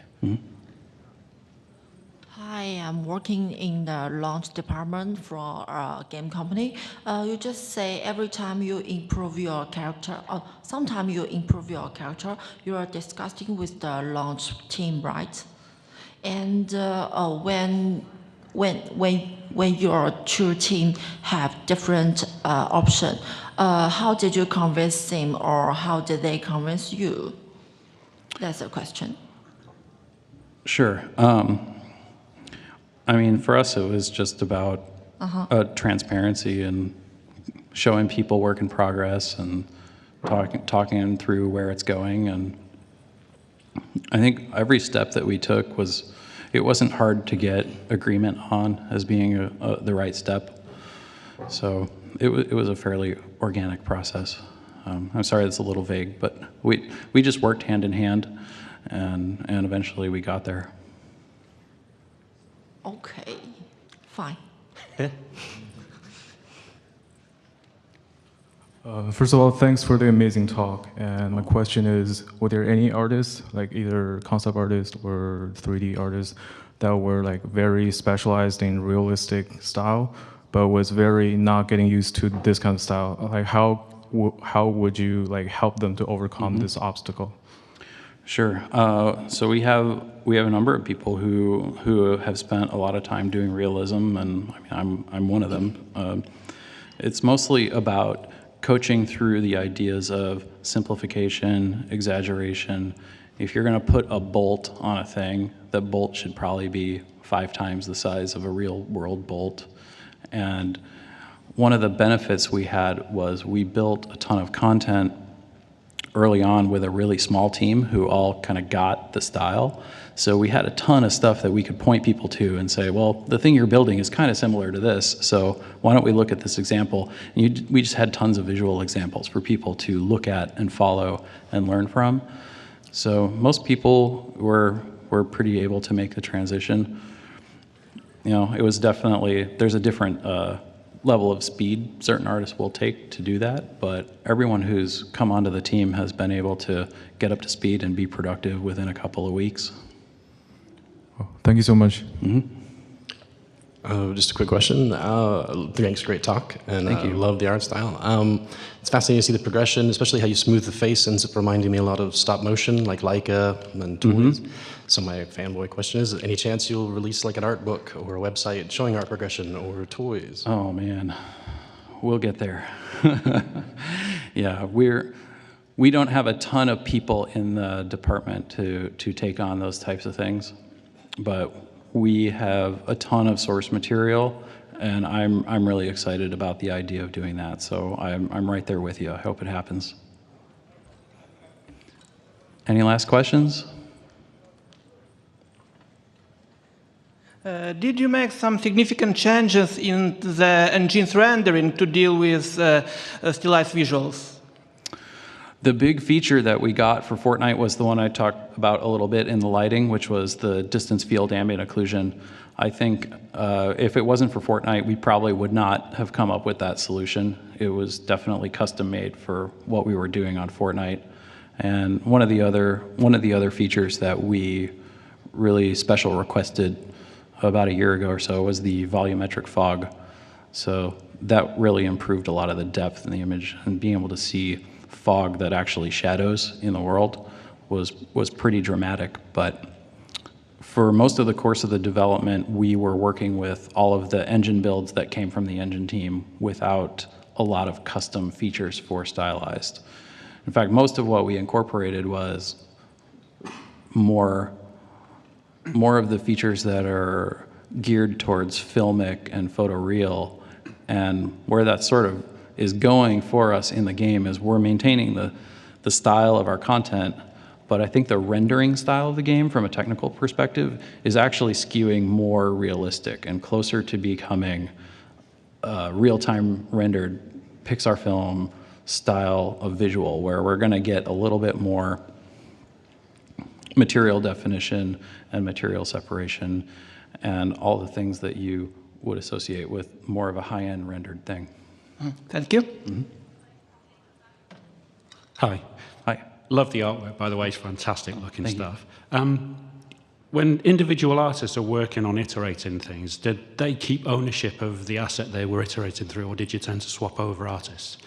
Hi, I'm working in the launch department for a game company. You just say every time you improve your character, or sometimes you improve your character, you are discussing with the launch team, right? And when when your two team have different option, how did you convince them, or how did they convince you? That's a question. Sure. I mean, for us, it was just about transparency and showing people work in progress and talking them through where it's going. And I think every step that we took it wasn't hard to get agreement on as being the right step. So it was a fairly organic process. I'm sorry it's a little vague, but we just worked hand in hand, and eventually we got there. Okay, fine. First of all, thanks for the amazing talk. And my question is, were there any artists, like either concept artists or 3D artists, that were like very specialized in realistic style, but was very not getting used to this kind of style? Like how would you like help them to overcome this obstacle? Sure. So we have a number of people who have spent a lot of time doing realism, and I mean, I'm one of them. It's mostly about coaching through the ideas of simplification, exaggeration. If you're going to put a bolt on a thing, that bolt should probably be 5 times the size of a real world bolt. And one of the benefits we had was we built a ton of content early on with a really small team who all kind of got the style. So we had a ton of stuff that we could point people to and say, well, the thing you're building is kind of similar to this, so why don't we look at this example? And we just had tons of visual examples for people to look at and follow and learn from. So most people were pretty able to make the transition. You know, it was definitely, there's a different level of speed certain artists will take to do that, but everyone who's come onto the team has been able to get up to speed and be productive within a couple of weeks. Oh, thank you so much. Just a quick question. Thanks, great talk, and Thank you. Love the art style. It's fascinating to see the progression, especially how you smooth the face. Ends up reminding me a lot of stop motion, like Leica and toys. So my fanboy question is: any chance you'll release like an art book or a website showing art progression or toys? Oh man, we'll get there. Yeah, we don't have a ton of people in the department to take on those types of things, but we have a ton of source material, and I'm really excited about the idea of doing that. So I'm right there with you. I hope it happens. Any last questions? Did you make some significant changes in the engine's rendering to deal with stylized visuals? The big feature that we got for Fortnite was the one I talked about a little bit in the lighting, which was the distance field ambient occlusion. I think if it wasn't for Fortnite, we probably would not have come up with that solution. It was definitely custom made for what we were doing on Fortnite. And one of the other features that we really special requested about a year ago or so was the volumetric fog. So that really improved a lot of the depth in the image, and being able to see fog that actually shadows in the world was pretty dramatic. But for most of the course of the development, we were working with all of the engine builds that came from the engine team without a lot of custom features for stylized. In fact, most of what we incorporated was more of the features that are geared towards filmic and photoreal. And where that sort of is going for us in the game is we're maintaining the style of our content, but I think the rendering style of the game from a technical perspective is actually skewing more realistic and closer to becoming real-time rendered Pixar film style of visual, where we're going to get a little bit more material definition and material separation and all the things that you would associate with more of a high-end rendered thing. Thank you. Hi. Hi. Love the artwork, by the way. It's fantastic looking stuff. When individual artists are working on iterating things, did they keep ownership of the asset they were iterating through, or did you tend to swap over artists?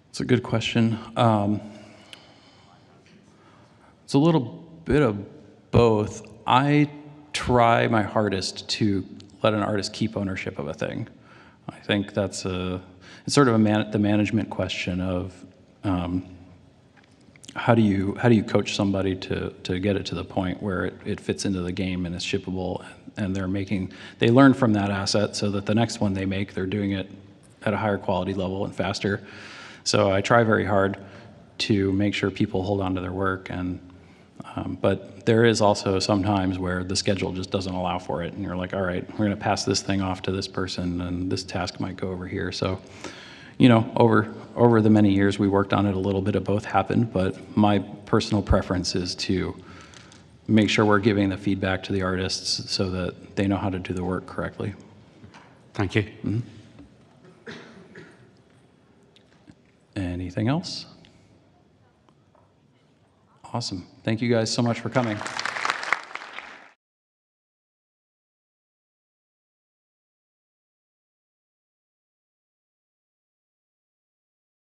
It's a good question. It's a little bit of both. I try my hardest to let an artist keep ownership of a thing. I think that's it's sort of the management question of how do you coach somebody to get it to the point where it fits into the game and is shippable, and they learn from that asset so that the next one they make, they're doing it at a higher quality level and faster. So I try very hard to make sure people hold on to their work, but there is also some times where the schedule just doesn't allow for it, and you're like, all right, we're going to pass this thing off to this person, and this task might go over here. So, over the many years we worked on it, a little bit of both happened, but my personal preference is to make sure we're giving the feedback to the artists so that they know how to do the work correctly. Thank you. Mm-hmm. Anything else? Awesome. Thank you guys so much for coming.